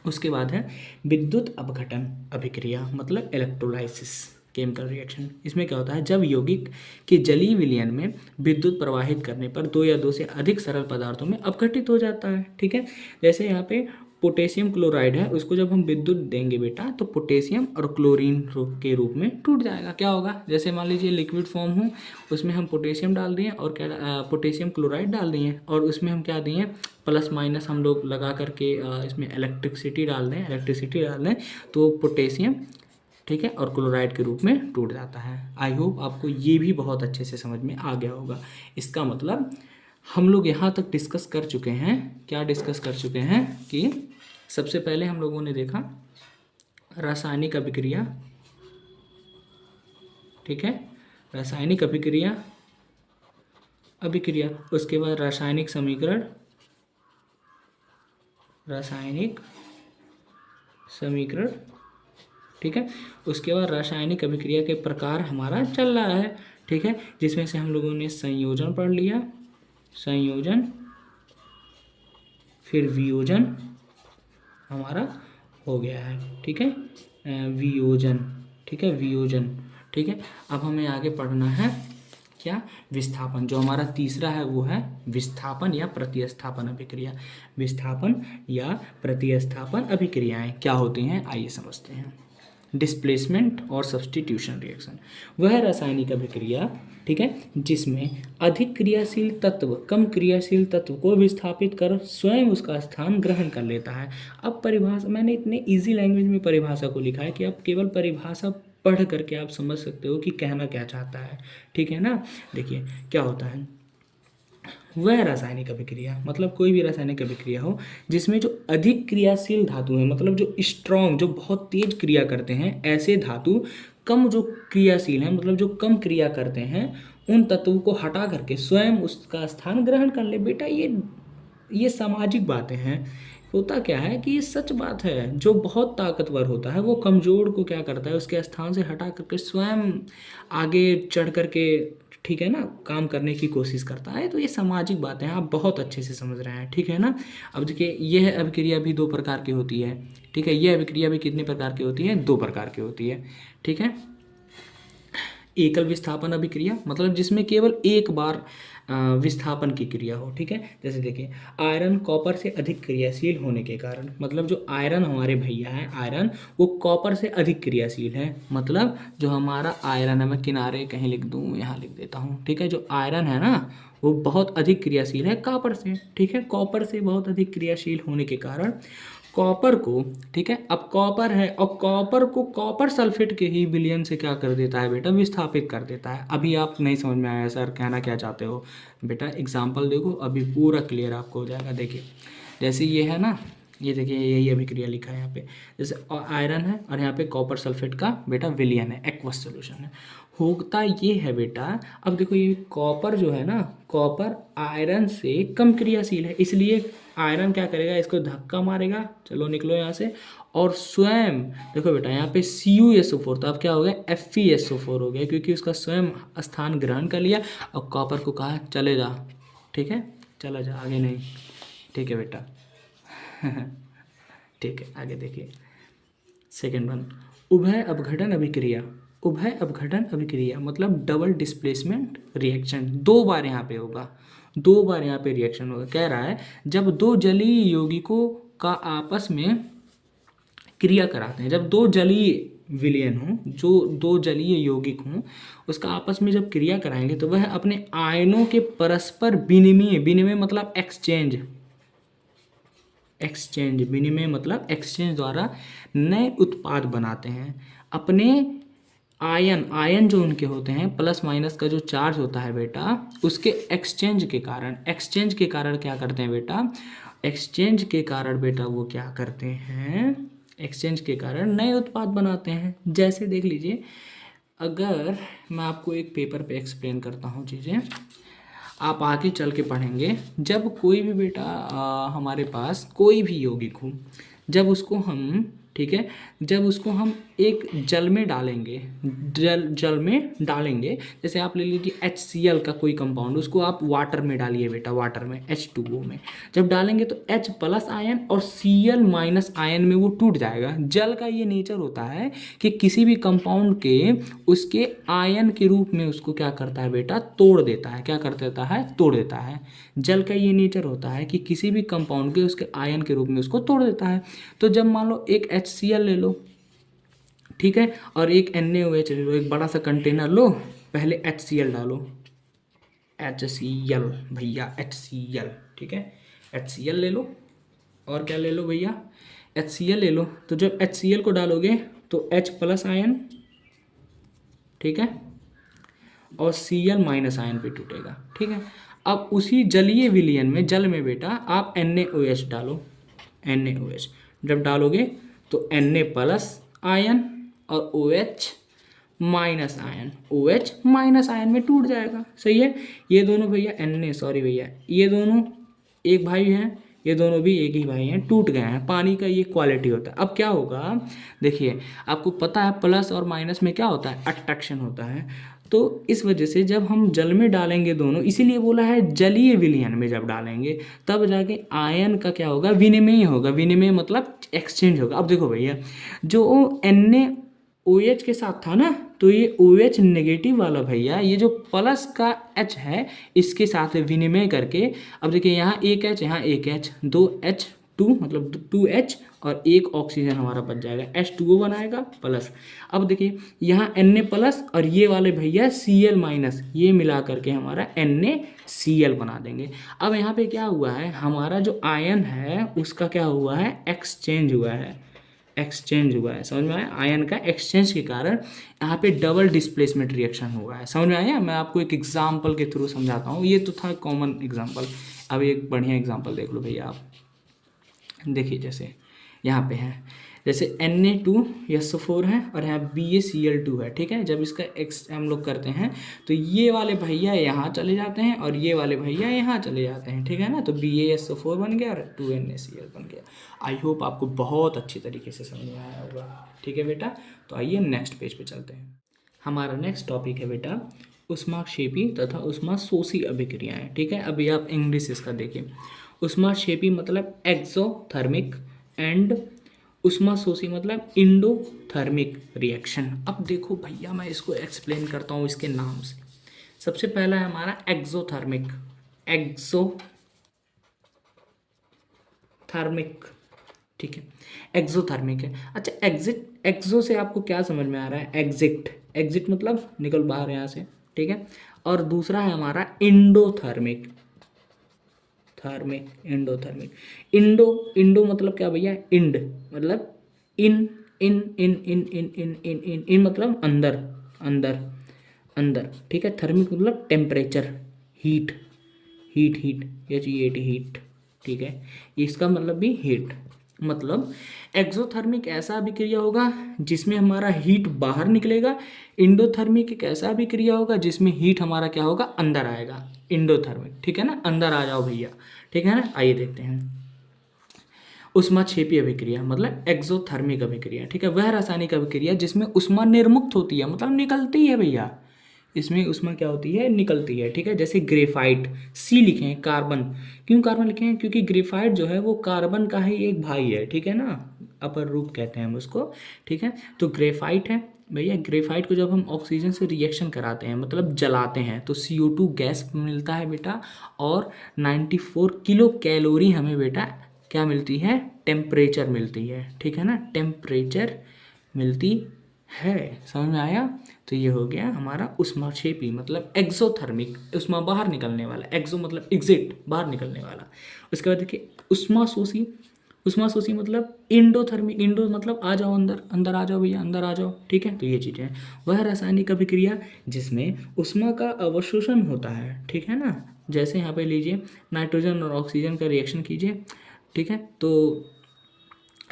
उसके बाद है विद्युत अपघटन अभिक्रिया, मतलब इलेक्ट्रोलाइसिस केमिकल रिएक्शन। इसमें क्या होता है, जब यौगिक के जलीय विलयन में विद्युत प्रवाहित करने पर दो या दो से अधिक सरल पदार्थों में अपघटित हो जाता है, ठीक है। जैसे यहाँ पे पोटेशियम क्लोराइड है, उसको जब हम विद्युत देंगे बेटा तो पोटेशियम और क्लोरीन के रूप में टूट जाएगा। क्या होगा, जैसे मान लीजिए लिक्विड फॉर्म हो, उसमें हम पोटेशियम डाल दिए और क्या पोटेशियम क्लोराइड डाल दिए, और उसमें हम क्या दिए, प्लस माइनस हम लोग लगा करके इसमें इलेक्ट्रिसिटी डाल दें तो पोटेशियम, ठीक है, और क्लोराइड के रूप में टूट जाता है। आई होप आपको ये भी बहुत अच्छे से समझ में आ गया होगा। इसका मतलब हम लोग यहाँ तक डिस्कस कर चुके हैं, क्या डिस्कस कर चुके हैं कि सबसे पहले हम लोगों ने देखा रासायनिक अभिक्रिया, ठीक है, रासायनिक अभिक्रिया, उसके बाद रासायनिक समीकरण, ठीक है। उसके बाद रासायनिक अभिक्रिया के प्रकार हमारा चल रहा है, ठीक है, जिसमें से हम लोगों ने संयोजन पढ़ लिया, संयोजन, फिर वियोजन हमारा हो गया है, ठीक है, वियोजन, ठीक है, वियोजन, ठीक है। अब हमें आगे पढ़ना है क्या, विस्थापन। जो हमारा तीसरा है वो है विस्थापन या प्रतिस्थापन अभिक्रिया। विस्थापन या प्रतिस्थापन अभिक्रियाएं क्या होती हैं, आइए समझते हैं। डिस्प्लेसमेंट और सब्स्टिट्यूशन रिएक्शन वह रासायनिक अभिक्रिया, ठीक है, जिसमें अधिक क्रियाशील तत्व कम क्रियाशील तत्व को विस्थापित कर स्वयं उसका स्थान ग्रहण कर लेता है। अब परिभाषा मैंने इतने इजी लैंग्वेज में परिभाषा को लिखा है कि आप केवल परिभाषा पढ़ करके आप समझ सकते हो कि कहना क्या चाहता है, ठीक है ना। देखिए क्या होता है, वह रासायनिक अभिक्रिया मतलब कोई भी रासायनिक अभिक्रिया हो जिसमें जो अधिक क्रियाशील धातु है, मतलब जो स्ट्रॉन्ग, जो बहुत तेज क्रिया करते हैं, ऐसे धातु कम जो क्रियाशील हैं, मतलब जो कम क्रिया करते हैं, उन तत्वों को हटा करके स्वयं उसका स्थान ग्रहण कर ले। बेटा ये सामाजिक बातें हैं। होता क्या है कि ये सच बात है, जो बहुत ताकतवर होता है वो कमज़ोर को क्या करता है, उसके स्थान से हटा करके स्वयं आगे चढ़ करके, ठीक है ना, काम करने की कोशिश करता है। तो ये सामाजिक बातें हैं, आप बहुत अच्छे से समझ रहे हैं, ठीक है ना। अब देखिए यह अभिक्रिया भी दो प्रकार की होती है, ठीक है। यह अभिक्रिया भी कितने प्रकार की होती है, दो प्रकार की होती है, ठीक है। एकल विस्थापन अभिक्रिया मतलब जिसमें केवल एक बार विस्थापन की क्रिया हो, ठीक है। जैसे देखिए आयरन कॉपर से अधिक क्रियाशील होने के कारण, मतलब जो आयरन हमारे भैया है, आयरन वो कॉपर से अधिक क्रियाशील है। मतलब जो हमारा आयरन है, मैं किनारे कहीं लिख दूँ, यहाँ लिख देता हूँ, ठीक है। जो आयरन है ना वो बहुत अधिक क्रियाशील है कॉपर से, ठीक है। कॉपर से बहुत अधिक क्रियाशील होने के कारण कॉपर को, ठीक है, अब कॉपर है और कॉपर को कॉपर सल्फेट के ही विलयन से क्या कर देता है बेटा, विस्थापित कर देता है। अभी आप नहीं समझ में आया सर कहना क्या चाहते हो, बेटा एग्जांपल देखो अभी पूरा क्लियर आपको हो जाएगा। देखिए जैसे ये है ना, ये देखिए यही अभिक्रिया लिखा है यहाँ पे, जैसे आयरन है और यहाँ पे कॉपर सल्फेट का बेटा विलयन है, एक्वस सोल्यूशन है। होता ये है बेटा, अब देखो ये कॉपर जो है ना, कॉपर आयरन से कम क्रियाशील है, इसलिए आयरन क्या करेगा, इसको धक्का मारेगा, चलो निकलो यहाँ से, और स्वयं देखो बेटा यहाँ पे CuSO4 तो अब क्या हो गया, FeSO4 हो गया, क्योंकि उसका स्वयं स्थान ग्रहण कर लिया और कॉपर को कहा चले जा, ठीक है, चला जा, आगे नहीं, ठीक है बेटा। ठीक है, आगे देखिए सेकेंड वन, उभय अपघटन अभिक्रिया। उभय अपघटन अभिक्रिया मतलब डबल डिस्प्लेसमेंट रिएक्शन, दो बार यहाँ पे होगा, दो बार यहाँ पे रिएक्शन होगा। कह रहा है जब दो जलीय यौगिकों का आपस में क्रिया कराते हैं, जब दो जलीय विलयन हो, जो दो जलीय यौगिक हों, उसका आपस में जब क्रिया कराएंगे तो वह अपने आयनों के परस्पर विनिमय, विनिमय मतलब एक्सचेंज, एक्सचेंज विनिमय मतलब एक्सचेंज द्वारा नए उत्पाद बनाते हैं। अपने आयन, आयन जो उनके होते हैं, प्लस माइनस का जो चार्ज होता है बेटा, उसके एक्सचेंज के कारण, एक्सचेंज के कारण क्या करते हैं बेटा, एक्सचेंज के कारण बेटा वो क्या करते हैं, एक्सचेंज के कारण नए उत्पाद बनाते हैं। जैसे देख लीजिए, अगर मैं आपको एक पेपर पे एक्सप्लेन करता हूँ चीज़ें, आप आगे चल के पढ़ेंगे। जब कोई भी बेटा हमारे पास कोई भी यौगिक हो, जब उसको हम, ठीक है, जब उसको हम एक जल में डालेंगे, जल में डालेंगे, जैसे आप ले लीजिए HCl का कोई कंपाउंड, उसको आप वाटर में डालिए बेटा, वाटर में H2O में जब डालेंगे तो H प्लस आयन और Cl माइनस आयन में वो टूट जाएगा। जल का ये नेचर होता है कि किसी भी कंपाउंड के उसके आयन के रूप में उसको क्या करता है बेटा, तोड़ देता है। क्या कर देता है, तोड़ देता है। जल का ये नेचर होता है कि किसी भी कंपाउंड के उसके आयन के रूप में उसको तोड़ देता है। तो जब मान लो एक HCl ले लो, ठीक है, और एक NaOH ले लो, एक बड़ा सा कंटेनर लो, पहले HCl डालो, HCl भैया, HCl, ठीक है, HCl ले लो, और क्या ले लो भैया, HCl ले लो। तो जब HCl को डालोगे तो H प्लस आयन, ठीक है, और Cl माइनस आयन पे टूटेगा, ठीक है। अब उसी जलीय विलयन में, जल में बेटा आप NaOH डालो, NaOH जब डालोगे तो Na प्लस आयन और OH minus ion, OH minus ion में टूट जाएगा। सही है, ये दोनों भैया सॉरी भैया, ये दोनों एक भाई हैं, ये दोनों भी एक ही भाई हैं, टूट गए हैं। पानी का ये क्वालिटी होता है। अब क्या होगा, देखिए आपको पता है प्लस और माइनस में क्या होता है, अट्रैक्शन होता है। तो इस वजह से जब हम जल में डालेंगे दोनों, इसीलिए बोला है जलीय विलयन में जब डालेंगे तब जाके आयन का क्या होगा, विनिमय होगा। विनिमय मतलब एक्सचेंज होगा। अब देखो भैया, जो NaOH के साथ था ना, तो ये OH नेगेटिव वाला भैया, ये जो प्लस का H है, इसके साथ विनिमय करके, अब देखिए यहाँ एक H, यहाँ एक H, दो H2 मतलब 2H और एक ऑक्सीजन हमारा बच जाएगा, H2O बनाएगा प्लस। अब देखिए यहाँ Na प्लस और ये वाले भैया Cl माइनस, ये मिला करके हमारा NaCl बना देंगे। अब यहाँ पे क्या हुआ है, हमारा जो आयन है उसका क्या हुआ है, एक्सचेंज हुआ है, एक्सचेंज हुआ है। समझ में आया, आयन का एक्सचेंज के कारण यहाँ पे डबल डिस्प्लेसमेंट रिएक्शन हुआ है। समझ में आया, मैं आपको एक एग्जांपल के थ्रू समझाता हूँ। ये तो था कॉमन एग्जांपल, अब एक बढ़िया एग्जांपल देख लो भैया आप। देखिए जैसे यहाँ पे है, जैसे Na2SO4 है और यहाँ BaCl2 है, ठीक है। जब इसका एक्स हम लोग करते हैं तो ये वाले भैया यहाँ चले जाते हैं और ये वाले भैया यहाँ चले जाते हैं, ठीक है ना। तो BaSO4 बन गया और 2NaCl बन गया। आई होप आपको बहुत अच्छी तरीके से समझ में आया होगा, ठीक है बेटा। तो आइए नेक्स्ट पेज पे चलते हैं। हमारा नेक्स्ट टॉपिक है बेटा ऊष्माक्षेपी तथा ऊष्माशोषी अभिक्रियाएं, ठीक है। अभी आप इंग्लिश इसका देखिए, ऊष्माक्षेपी मतलब एक्सोथर्मिक एंड ऊष्माशोषी मतलब इंडोथर्मिक रिएक्शन। अब देखो भैया, मैं इसको एक्सप्लेन करता हूँ इसके नाम से। सबसे पहला है हमारा एक्सोथर्मिक, एक्सोथर्मिक, ठीक है, एक्सोथर्मिक है। अच्छा, एक्सो से आपको क्या समझ में आ रहा है, एग्जिट, एग्जिट मतलब निकल बाहर यहाँ से, ठीक है। और दूसरा है हमारा इंडोथर्मिक, इंडोथर्मिक, इंडो मतलब क्या भैया, इंड मतलब इन इन इन इन इन इन इन इन इन मतलब अंदर, अंदर अंदर, ठीक है। थर्मिक मतलब टेम्परेचर, हीट, हीट हीट, ठीक है। इसका मतलब भी हीट। मतलब एक्सोथर्मिक ऐसा अभिक्रिया होगा जिसमें हमारा हीट बाहर निकलेगा, इंडोथर्मिक एक ऐसा अभिक्रिया होगा जिसमें हीट हमारा क्या होगा, अंदर आएगा, इंडोथर्मिक, ठीक है ना। अंदर आ जाओ भैया, ठीक है ना। आइए देखते हैं ऊष्माक्षेपी अभिक्रिया मतलब एक्सोथर्मिक अभिक्रिया, ठीक है। वह रासायनिक अभिक्रिया जिसमें ऊष्मा निर्मुक्त होती है, मतलब निकलती है भैया, इसमें ऊष्मा क्या होती है, निकलती है, ठीक है। जैसे ग्रेफाइट, सी लिखे हैं, कार्बन, क्यों कार्बन लिखे हैं, क्योंकि ग्रेफाइट जो है वो कार्बन का ही एक भाई है, ठीक है ना, अपर रूप कहते हैं हम उसको, ठीक है। तो ग्रेफाइट है भैया, ग्रेफाइट को जब हम ऑक्सीजन से रिएक्शन कराते हैं, मतलब जलाते हैं, तो CO2 गैस मिलता है बेटा, और 94 किलो कैलोरी हमें बेटा क्या मिलती है, टेम्परेचर मिलती है, ठीक है ना, टेम्परेचर मिलती है। समझ में आया। तो ये हो गया हमारा ऊष्माक्षेपी, मतलब एक्सोथर्मिक, ऊष्मा बाहर निकलने वाला, एक्सो मतलब एग्जिट, बाहर निकलने वाला। उसके बाद देखिए ऊष्माशोषी, ऊष्माशोषी मतलब इंडोथर्मिक, इंडो मतलब आ जाओ अंदर, अंदर आ जाओ भैया, अंदर आ जाओ, ठीक है। तो ये चीज़ें हैं। वह रासायनिक अभिक्रिया जिसमें ऊष्मा का अवशोषण होता है, ठीक है ना, जैसे यहाँ पे लीजिए नाइट्रोजन और ऑक्सीजन का रिएक्शन कीजिए, ठीक है, तो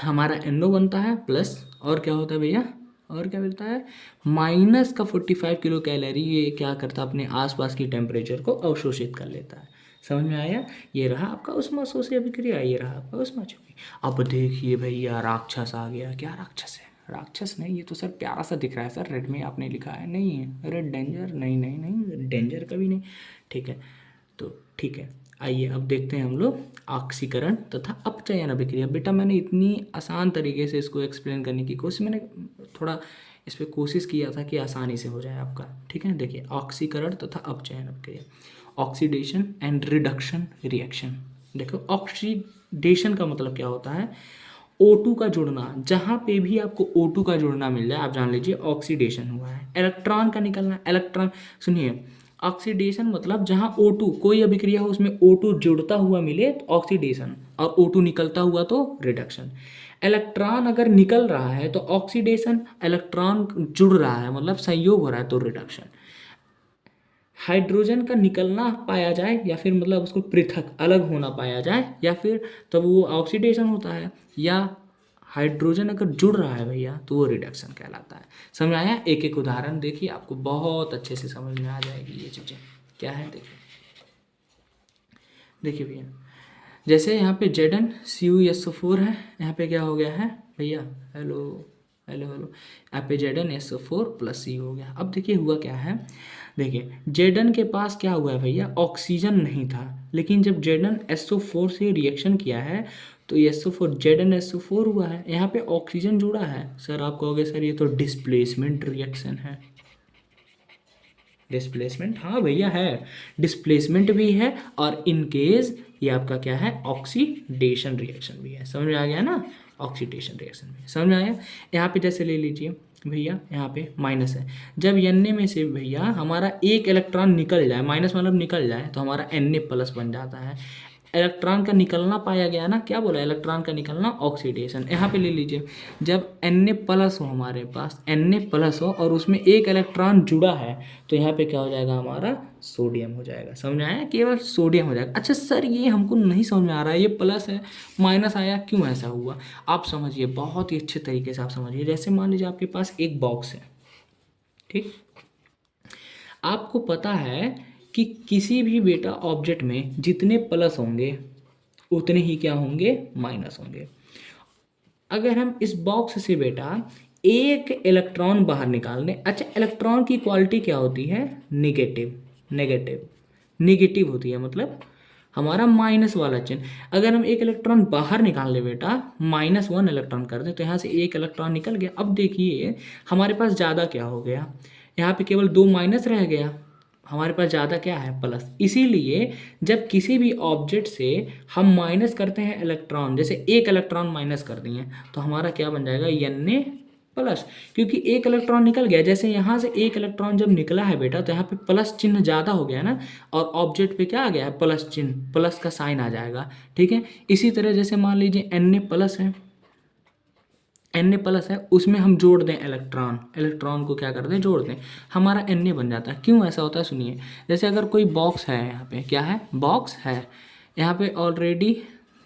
हमारा NO बनता है प्लस, और क्या होता है भैया, और क्या मिलता है, माइनस का 45 किलो कैलोरी, ये क्या करता है, अपने आसपास की टेम्परेचर को अवशोषित कर लेता है। समझ में आया। ये रहा आपका ऊष्माशोषी अभिक्रिया, ये रहा आपका ऊष्माक्षेपी। अब देखिए भैया राक्षस आ गया। क्या राक्षस है, राक्षस नहीं, ये तो सर प्यारा सा दिख रहा है सर, रेड में आपने लिखा है, नहीं है रेड डेंजर, नहीं नहीं नहीं, डेंजर कभी नहीं, ठीक है। तो ठीक है, आइए अब देखते हैं हम लोग ऑक्सीकरण तथा अपचयन अभिक्रिया। बेटा मैंने इतनी आसान तरीके से इसको एक्सप्लेन करने की कोशिश, मैंने थोड़ा इस पर कोशिश किया था कि आसानी से हो जाए आपका, ठीक है। देखिए ऑक्सीकरण तथा अपचयन अभिक्रिया, ऑक्सीडेशन एंड रिडक्शन रिएक्शन। देखो ऑक्सीडेशन का मतलब क्या होता है, O2 का जुड़ना, जहाँ पे भी आपको O2 का जुड़ना मिल जाए आप जान लीजिए ऑक्सीडेशन हुआ है। इलेक्ट्रॉन का निकलना, इलेक्ट्रॉन, सुनिए ऑक्सीडेशन मतलब जहाँ O2 कोई अभिक्रिया हो उसमें O2 जुड़ता हुआ मिले तो ऑक्सीडेशन, और O2 निकलता हुआ तो रिडक्शन। इलेक्ट्रॉन अगर निकल रहा है तो ऑक्सीडेशन, इलेक्ट्रॉन जुड़ रहा है मतलब संयोग हो रहा है तो रिडक्शन। हाइड्रोजन का निकलना पाया जाए या फिर मतलब उसको पृथक अलग होना पाया जाए, या फिर तब वो ऑक्सीडेशन होता है, या हाइड्रोजन अगर जुड़ रहा है भैया तो वो रिडक्शन कहलाता है। समझ में आया। एक एक उदाहरण देखिए, आपको बहुत अच्छे से समझ में आ जाएगी ये चीज़ें क्या है। देखिए देखिए भैया, जैसे यहाँ पे ZnCuSO4 है, यहाँ पे क्या हो गया है भैया, हेलो हेलो हेलो, यहाँ पे ZnSO4 प्लस C हो गया। अब देखिए हुआ क्या है, देखिए Zn के पास क्या हुआ है भैया, ऑक्सीजन नहीं था, लेकिन जब ZnSO4 से रिएक्शन किया है तो SO4 ZnSO4 हुआ है, यहाँ पे ऑक्सीजन जुड़ा है। सर आप कहोगे सर ये तो डिस्प्लेसमेंट रिएक्शन है। डिस्प्लेसमेंट, हाँ भैया है, डिस्प्लेसमेंट भी है, और इन केस ये आपका क्या है, ऑक्सीडेशन रिएक्शन भी है। समझ में आ गया ना, ऑक्सीडेशन रिएक्शन भी समझ में आया। यहाँ पे जैसे ले लीजिए भैया, यहाँ पे माइनस है, जब Na में से भैया हमारा एक इलेक्ट्रॉन निकल जाए, माइनस मतलब निकल जाए, तो हमारा Na प्लस बन जाता है। इलेक्ट्रॉन का निकलना पाया गया ना, क्या बोला, इलेक्ट्रॉन का निकलना ऑक्सीडेशन। यहाँ पे ले लीजिए, जब Na प्लस हो, हमारे पास Na प्लस हो और उसमें एक इलेक्ट्रॉन जुड़ा है, तो यहाँ पे क्या हो जाएगा, हमारा सोडियम हो जाएगा। समझ में आया, केवल सोडियम हो जाएगा। अच्छा सर ये हमको नहीं समझ में आ रहा है, ये प्लस है माइनस आया, क्यों ऐसा हुआ, आप समझिए बहुत ही अच्छे तरीके से आप समझिए। जैसे मान लीजिए आपके पास एक बॉक्स है, ठीक, आपको पता है कि किसी भी बेटा ऑब्जेक्ट में जितने प्लस होंगे उतने ही क्या होंगे, माइनस होंगे। अगर हम इस बॉक्स से बेटा एक इलेक्ट्रॉन बाहर निकाल दें, अच्छा इलेक्ट्रॉन की क्वालिटी क्या होती है, नेगेटिव, नेगेटिव नेगेटिव होती है, मतलब हमारा माइनस वाला चिन्ह। अगर हम एक इलेक्ट्रॉन बाहर निकाल दें बेटा, -1 इलेक्ट्रॉन कर दें, तो यहाँ से एक इलेक्ट्रॉन निकल गया। अब देखिए हमारे पास ज़्यादा क्या हो गया, यहाँ पे केवल 2 माइनस रह गया, हमारे पास ज़्यादा क्या है, प्लस। इसीलिए जब किसी भी ऑब्जेक्ट से हम माइनस करते हैं इलेक्ट्रॉन, जैसे एक इलेक्ट्रॉन माइनस कर दिए, तो हमारा क्या बन जाएगा, Na प्लस, क्योंकि एक इलेक्ट्रॉन निकल गया। जैसे यहाँ से एक इलेक्ट्रॉन जब निकला है बेटा, तो यहाँ पे प्लस चिन्ह ज़्यादा हो गया ना, और ऑब्जेक्ट पे क्या आ गया है, प्लस चिन्ह, प्लस का साइन आ जाएगा, ठीक है। इसी तरह जैसे मान लीजिए Na प्लस है, Na प्लस है, उसमें हम जोड़ दें इलेक्ट्रॉन, इलेक्ट्रॉन को क्या कर दें, जोड़ दें, हमारा Na बन जाता है। क्यों ऐसा होता है, सुनिए, जैसे अगर कोई बॉक्स है, यहाँ पे क्या है, बॉक्स है, यहाँ पे ऑलरेडी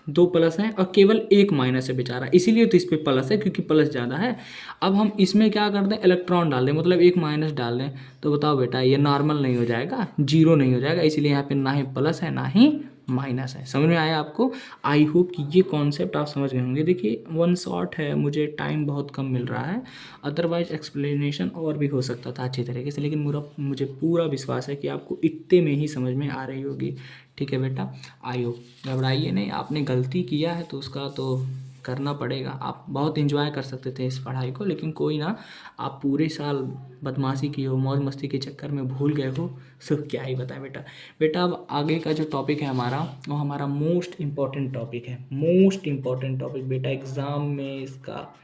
2 प्लस हैं और केवल एक माइनस है बेचारा, इसीलिए तो इस पर प्लस है, क्योंकि प्लस ज़्यादा है। अब हम इसमें क्या कर दें, इलेक्ट्रॉन डाल दें, मतलब एक माइनस डाल दें, तो बताओ बेटा ये नॉर्मल नहीं हो जाएगा, जीरो नहीं हो जाएगा, इसीलिए यहाँ पे ना ही प्लस है ना ही माइनस है। समझ में आया आपको? आई होप कि ये कॉन्सेप्ट आप समझ गए होंगे। देखिए वन शॉट है, मुझे टाइम बहुत कम मिल रहा है, अदरवाइज एक्सप्लेनेशन और भी हो सकता था अच्छी तरीके से, लेकिन मुझे पूरा विश्वास है कि आपको इतने में ही समझ में आ रही होगी। ठीक है बेटा, आई होप, घबराइए नहीं, आपने गलती किया है तो उसका तो करना पड़ेगा। आप बहुत इंजॉय कर सकते थे इस पढ़ाई को, लेकिन कोई ना, आप पूरे साल बदमाशी की हो, मौज मस्ती के चक्कर में भूल गए हो, सो क्या ही बताएं बेटा। बेटा अब आगे का जो टॉपिक है हमारा, वो हमारा मोस्ट इम्पॉर्टेंट टॉपिक है। मोस्ट इम्पॉर्टेंट टॉपिक बेटा, एग्ज़ाम में इसका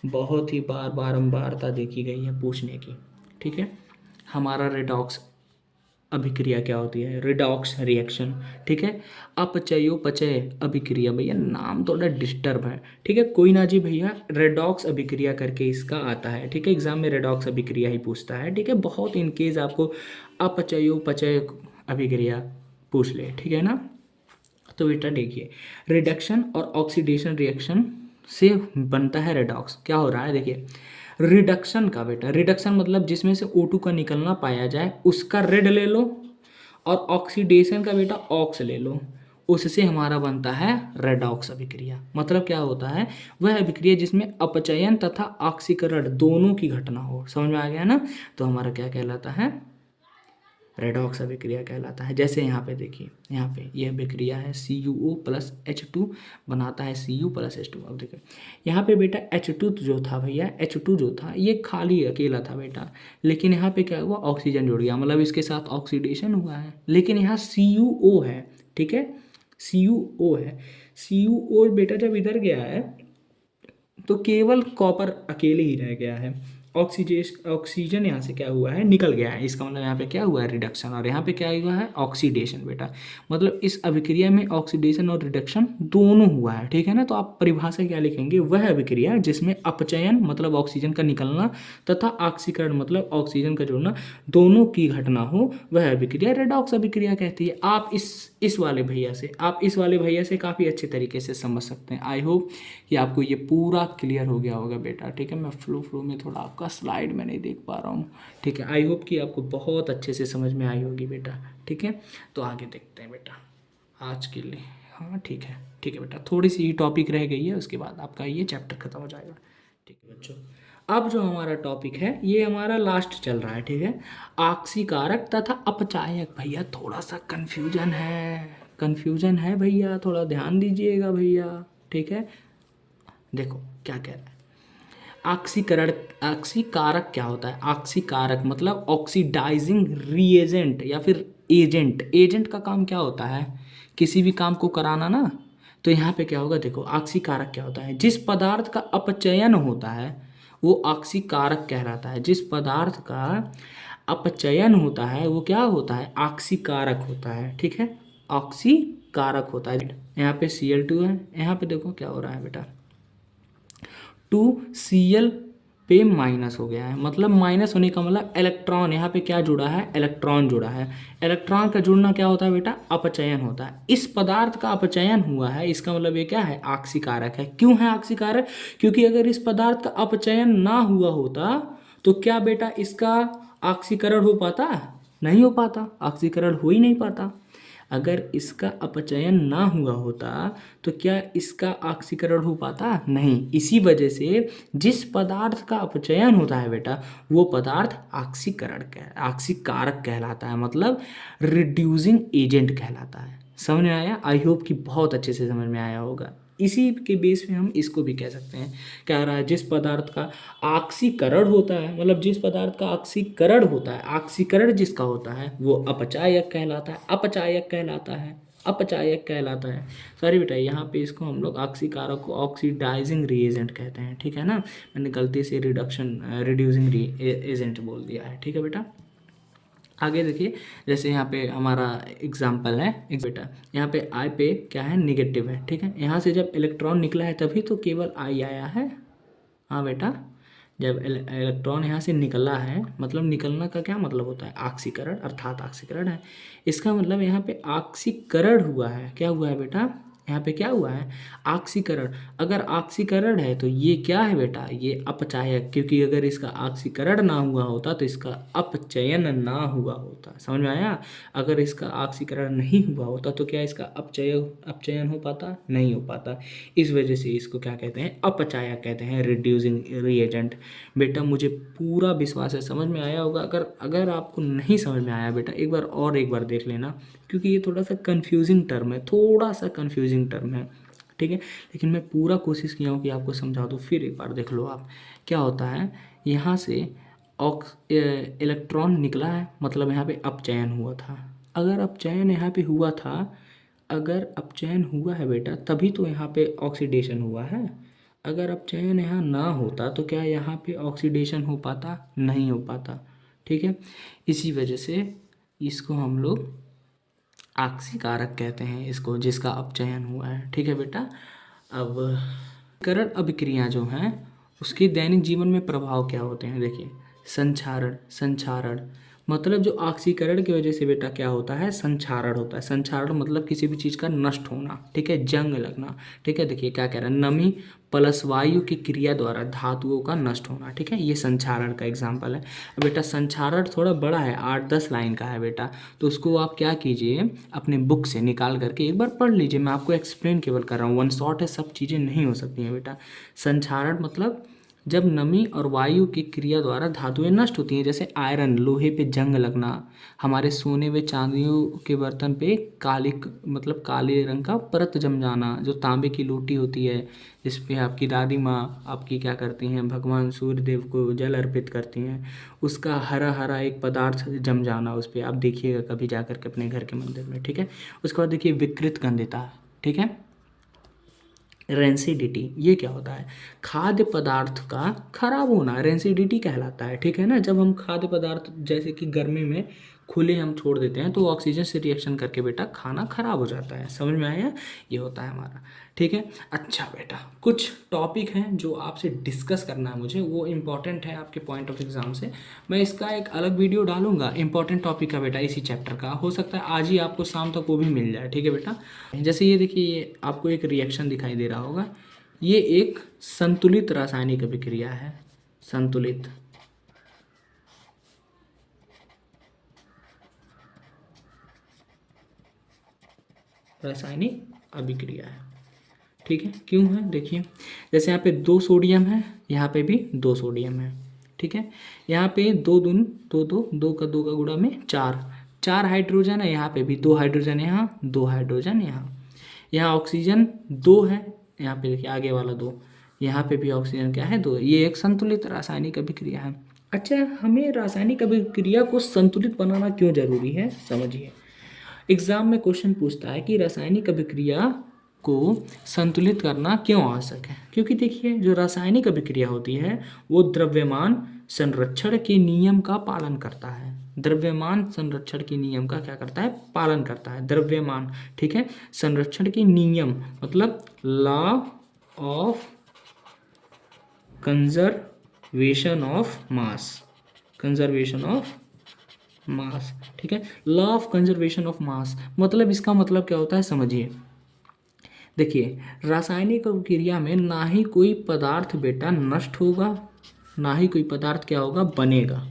बहुत ही बारंबारता देखी गई है पूछने की। ठीक है, हमारा रेडॉक्स अभिक्रिया क्या होती है, रिडॉक्स रिएक्शन। ठीक है, अपचयोपचय अभिक्रिया, भैया नाम थोड़ा डिस्टर्ब है। ठीक है, कोई ना जी भैया, रेडॉक्स अभिक्रिया करके इसका आता है। ठीक है, एग्जाम में रेडॉक्स अभिक्रिया ही पूछता है। ठीक है, बहुत इनकेस आपको अपचयोपचय अभिक्रिया पूछ ले, ठीक है ना। तो बेटा देखिए, रिडक्शन और ऑक्सीडेशन रिएक्शन से बनता है रेडॉक्स। क्या हो रहा है देखिए, रिडक्शन का बेटा, रिडक्शन मतलब जिसमें से O2 का निकलना पाया जाए उसका रेड ले लो, और ऑक्सीडेशन का बेटा ऑक्स ले लो, उससे हमारा बनता है रेडॉक्स अभिक्रिया। मतलब क्या होता है, वह अभिक्रिया जिसमें अपचयन तथा ऑक्सीकरण दोनों की घटना हो। समझ में आ गया ना, तो हमारा क्या कहलाता है, रेडॉक्स अभिक्रिया कहलाता है। जैसे यहाँ पे देखिए, यहाँ पे यह अभिक्रिया है CuO प्लस H2 बनाता है Cu प्लस H2। अब देखिए यहाँ पे बेटा H2 जो था भैया, H2 जो था ये खाली अकेला था बेटा, लेकिन यहाँ पे क्या हुआ, ऑक्सीजन जुड़ गया, मतलब इसके साथ ऑक्सीडेशन हुआ है। लेकिन यहाँ CuO है, ठीक है, CuO है। CuO बेटा जब इधर गया है तो केवल कॉपर अकेले ही रह गया है, ऑक्सीजन यहाँ से क्या हुआ है, निकल गया है। इसका मतलब यहाँ पे क्या हुआ है, रिडक्शन, और यहाँ पे क्या हुआ है, ऑक्सीडेशन बेटा। मतलब इस अभिक्रिया में ऑक्सीडेशन और रिडक्शन दोनों हुआ है। ठीक है ना, तो आप परिभाषा क्या लिखेंगे, वह अभिक्रिया जिसमें अपचयन मतलब ऑक्सीजन का निकलना तथा ऑक्सीकरण मतलब ऑक्सीजन का जुड़ना दोनों की घटना हो, वह अभिक्रिया रेडॉक्स अभिक्रिया कहती है। आप इस वाले भैया से काफ़ी अच्छे तरीके से समझ सकते हैं। आई होप कि आपको ये पूरा क्लियर हो गया होगा बेटा। ठीक है, मैं फ्लो में थोड़ा आपका स्लाइड में नहीं देख पा रहा हूँ। ठीक है, आई होप कि आपको बहुत अच्छे से समझ में आई होगी बेटा। ठीक है, तो आगे देखते हैं बेटा आज के लिए। हाँ ठीक है बेटा, थोड़ी सी ही टॉपिक रह गई है, उसके बाद आपका ये चैप्टर खत्म हो जाएगा। ठीक है बच्चों, अब जो हमारा टॉपिक है ये हमारा लास्ट चल रहा है। ठीक है, आक्सीकारक तथा अपचायक। भैया थोड़ा सा कन्फ्यूजन है भैया, थोड़ा ध्यान दीजिएगा भैया। ठीक है, देखो क्या कह रहा है, ऑक्सीकरण, ऑक्सीकारक क्या होता है, ऑक्सीकारक मतलब ऑक्सीडाइजिंग रिएजेंट या फिर एजेंट का काम क्या होता है, किसी भी काम को कराना ना। तो यहाँ पे क्या होगा, देखो ऑक्सीकारक क्या होता है, जिस पदार्थ का अपचयन होता है वो ऑक्सीकारक कहलाता है। जिस पदार्थ का अपचयन होता है वो क्या होता है, ऑक्सीकारक होता है। ठीक है, ऑक्सीकारक होता है। यहाँ पे Cl2 है, यहाँ पे देखो क्या हो रहा है बेटा, 2Cl पे माइनस हो गया है। मतलब माइनस होने का मतलब इलेक्ट्रॉन, यहाँ पे क्या जुड़ा है, इलेक्ट्रॉन जुड़ा है। इलेक्ट्रॉन का जुड़ना क्या होता है बेटा, अपचयन होता है। इस पदार्थ का अपचयन हुआ है, इसका मतलब ये क्या है, ऑक्सीकारक है। क्यों है ऑक्सीकारक, क्योंकि अगर इस पदार्थ का अपचयन ना हुआ होता तो क्या बेटा इसका ऑक्सीकरण हो पाता, नहीं हो पाता, ऑक्सीकरण हो ही नहीं पाता। अगर इसका अपचयन ना हुआ होता तो क्या इसका ऑक्सीकरण हो पाता, नहीं। इसी वजह से जिस पदार्थ का अपचयन होता है बेटा वो पदार्थ ऑक्सीकारक कहलाता है, मतलब रिड्यूसिंग एजेंट कहलाता है। समझ में आया, आई होप कि बहुत अच्छे से समझ में आया होगा। इसी के बेस पे हम इसको भी कह सकते हैं, क्या रहा है, जिस पदार्थ का ऑक्सीकरण होता है, मतलब जिस पदार्थ का ऑक्सीकरण होता है, ऑक्सीकरण जिसका होता है वो अपचायक कहलाता है, अपचायक कहलाता है। सॉरी बेटा, यहाँ पे इसको हम लोग ऑक्सीकारक को ऑक्सीडाइजिंग रिएजेंट कहते हैं। ठीक है ना, मैंने गलती से रिड्यूसिंग एजेंट बोल दिया है। ठीक है बेटा, आगे देखिए, जैसे यहाँ पे हमारा एग्जाम्पल है एक बेटा, यहाँ पे आई पे क्या है, निगेटिव है। ठीक है, यहाँ से जब इलेक्ट्रॉन निकला है तभी तो केवल आई आया है। हाँ बेटा, जब इलेक्ट्रॉन यहाँ से निकला है, मतलब निकलना का क्या मतलब होता है, ऑक्सीकरण, अर्थात ऑक्सीकरण है। इसका मतलब यहाँ पे ऑक्सीकरण हुआ है, क्या हुआ है बेटा, यहाँ पे क्या हुआ है, ऑक्सीकरण। अगर ऑक्सीकरण है तो ये क्या है बेटा, ये अपचायक, क्योंकि अगर इसका ऑक्सीकरण ना हुआ होता तो इसका अपचयन ना हुआ होता। समझ में आया? अगर इसका ऑक्सीकरण नहीं हुआ होता तो क्या इसका अपचयन हो पाता, नहीं हो पाता। इस वजह से इसको क्या कहते हैं, अपचायक कहते हैं, रिड्यूसिंग रिएजेंट। बेटा मुझे पूरा विश्वास है समझ में आया होगा। अगर अगर आपको नहीं समझ में आया बेटा, एक बार देख लेना, क्योंकि ये थोड़ा सा कंफ्यूजिंग टर्म है, थोड़ा सा कंफ्यूजिंग टर्म है, ठीक है। लेकिन मैं पूरा कोशिश किया हूँ कि आपको समझा दूँ। फिर एक बार देख लो आप, क्या होता है, यहाँ से इलेक्ट्रॉन निकला है, मतलब यहाँ पे अपचयन हुआ था। अगर अपचयन यहाँ पे हुआ था, अगर अपचयन हुआ है बेटा, तभी तो यहाँ पे ऑक्सीडेशन हुआ है। अगर अपचयन यहाँ ना होता तो क्या यहाँ पे ऑक्सीडेशन हो पाता, नहीं हो पाता, ठीक है। इसी वजह से इसको हम लोग आक्सीकारक कहते हैं, इसको जिसका अपचयन हुआ है, ठीक है बेटा। अब करण अभिक्रिया जो हैं उसके दैनिक जीवन में प्रभाव क्या होते हैं, देखिए। संक्षारण, संक्षारण मतलब जो ऑक्सीकरण की वजह से बेटा क्या होता है, संक्षारण होता है। संक्षारण मतलब किसी भी चीज़ का नष्ट होना, ठीक है, जंग लगना, ठीक है। देखिए क्या कह रहा है, नमी प्लस वायु की क्रिया द्वारा धातुओं का नष्ट होना, ठीक है, ये संक्षारण का एग्जाम्पल है। अब बेटा संक्षारण थोड़ा बड़ा है, 8-10 लाइन का है बेटा, तो उसको आप क्या कीजिए, अपने बुक से निकाल करके एक बार पढ़ लीजिए। मैं आपको एक्सप्लेन केवल कर रहा हूँ, वन शॉट है, सब चीज़ें नहीं हो सकती हैं बेटा। संक्षारण मतलब जब नमी और वायु की क्रिया द्वारा धातुएं नष्ट होती हैं, जैसे आयरन, लोहे पे जंग लगना, हमारे सोने व चांदियों के बर्तन पे कालिक मतलब काले रंग का परत जम जाना, जो तांबे की लोटी होती है जिस पे आपकी दादी माँ आपकी क्या करती हैं, भगवान सूर्यदेव को जल अर्पित करती हैं, उसका हरा हरा एक पदार्थ जम जाना उस पर, आप देखिएगा कभी जा कर के अपने घर के मंदिर में, ठीक है। उसके बाद देखिए विकृत गंधिता, ठीक है। रेंसिडिटी, ये क्या होता है, खाद्य पदार्थ का खराब होना रेंसिडिटी कहलाता है, ठीक है ना। जब हम खाद्य पदार्थ जैसे कि गर्मी में खुले हम छोड़ देते हैं तो ऑक्सीजन से रिएक्शन करके बेटा खाना खराब हो जाता है। समझ में आया, ये होता है हमारा, ठीक है। अच्छा बेटा कुछ टॉपिक हैं जो आपसे डिस्कस करना है मुझे, वो इम्पॉर्टेंट है आपके पॉइंट ऑफ एग्जाम से। मैं इसका एक अलग वीडियो डालूंगा इंपॉर्टेंट टॉपिक का बेटा, इसी चैप्टर का, हो सकता है आज ही आपको शाम तक वो भी मिल जाए, ठीक है बेटा। जैसे ये देखिए, ये आपको एक रिएक्शन दिखाई दे रहा होगा, ये एक संतुलित रासायनिक अभिक्रिया है, संतुलित रासायनिक अभिक्रिया है, ठीक है। क्यों है, देखिए जैसे यहाँ पे 2 सोडियम है, यहाँ पे भी 2 सोडियम है, ठीक है। यहाँ पे 2 दून 2 2 2 का 2 का गुणा में 4 हाइड्रोजन है, यहाँ पे भी 2 हाइड्रोजन, यहाँ 2 हाइड्रोजन, यहाँ ऑक्सीजन 2 है, यहाँ पे देखिए आगे वाला 2, यहाँ पे भी ऑक्सीजन क्या है, 2। ये एक संतुलित रासायनिक अभिक्रिया है। अच्छा, हमें रासायनिक अभिक्रिया को संतुलित बनाना क्यों जरूरी है, समझिए। एग्जाम में क्वेश्चन पूछता है कि रासायनिक अभिक्रिया को संतुलित करना क्यों आवश्यक है, क्योंकि देखिए जो रासायनिक अभिक्रिया होती है वो द्रव्यमान संरक्षण के नियम का पालन करता है। द्रव्यमान संरक्षण के नियम का क्या करता है, पालन करता है, द्रव्यमान, ठीक है। संरक्षण के नियम मतलब law of conservation of mass, conservation of mass, ठीक है। Law of conservation of mass मतलब इसका मतलब क्या होता है, समझिए। देखिए रासायनिक अभिक्रिया में ना ही कोई पदार्थ बेटा नष्ट होगा, ना ही कोई पदार्थ क्या होगा, बनेगा।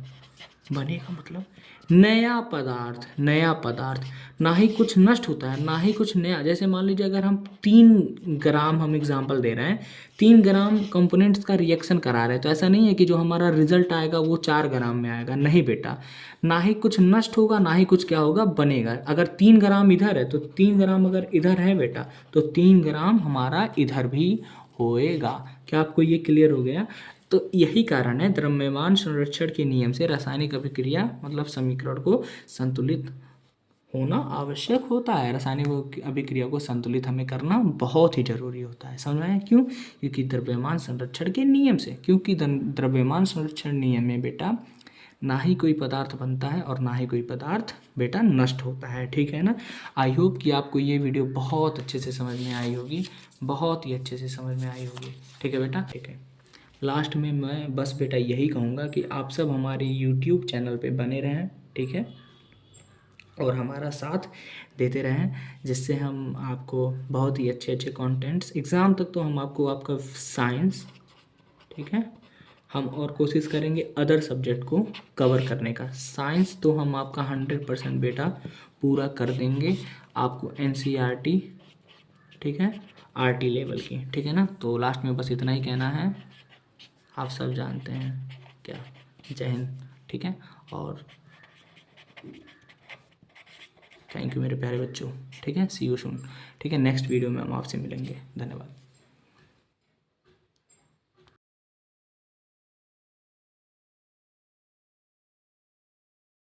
बनेगा मतलब नया पदार्थ, नया पदार्थ, ना ही कुछ नष्ट होता है ना ही कुछ नया। जैसे मान लीजिए अगर हम 3 ग्राम, हम एग्जांपल दे रहे हैं, 3 ग्राम कंपोनेंट्स का रिएक्शन करा रहे हैं, तो ऐसा नहीं है कि जो हमारा रिजल्ट आएगा वो 4 ग्राम में आएगा, नहीं बेटा। ना ही कुछ नष्ट होगा ना ही कुछ क्या होगा, बनेगा। अगर 3 ग्राम इधर है तो 3 ग्राम अगर इधर है बेटा तो 3 ग्राम हमारा इधर भी होएगा। क्या आपको ये क्लियर हो गया? तो यही कारण है द्रव्यमान संरक्षण के नियम से रासायनिक अभिक्रिया मतलब समीकरण को संतुलित होना आवश्यक होता है। रासायनिक अभिक्रिया को संतुलित हमें करना बहुत ही जरूरी होता है। समझ में आया क्यों? क्योंकि द्रव्यमान संरक्षण के नियम से, क्योंकि द्रव्यमान संरक्षण नियम में बेटा ना ही कोई पदार्थ बनता है और ना ही कोई पदार्थ बेटा नष्ट होता है, ठीक है ना। आई होप कि आपको ये वीडियो बहुत अच्छे से समझ में आई होगी, बहुत ही अच्छे से समझ में आई होगी, ठीक है बेटा, ठीक है। लास्ट में मैं बस बेटा यही कहूँगा कि आप सब हमारे यूट्यूब चैनल पे बने रहें, ठीक है। और हमारा साथ देते रहें, जिससे हम आपको बहुत ही अच्छे अच्छे कंटेंट्स, एग्ज़ाम तक तो हम आपको आपका साइंस, ठीक है, हम और कोशिश करेंगे अदर सब्जेक्ट को कवर करने का। साइंस तो हम आपका 100% बेटा पूरा कर देंगे, आपको NCERT, ठीक है, RT लेवल की, ठीक है ना। तो लास्ट में बस इतना ही कहना है, आप सब जानते हैं क्या। जय हिंद, ठीक है। और थैंक यू मेरे प्यारे बच्चों, ठीक है। सी यू सून, ठीक है। नेक्स्ट वीडियो में हम आपसे मिलेंगे। धन्यवाद।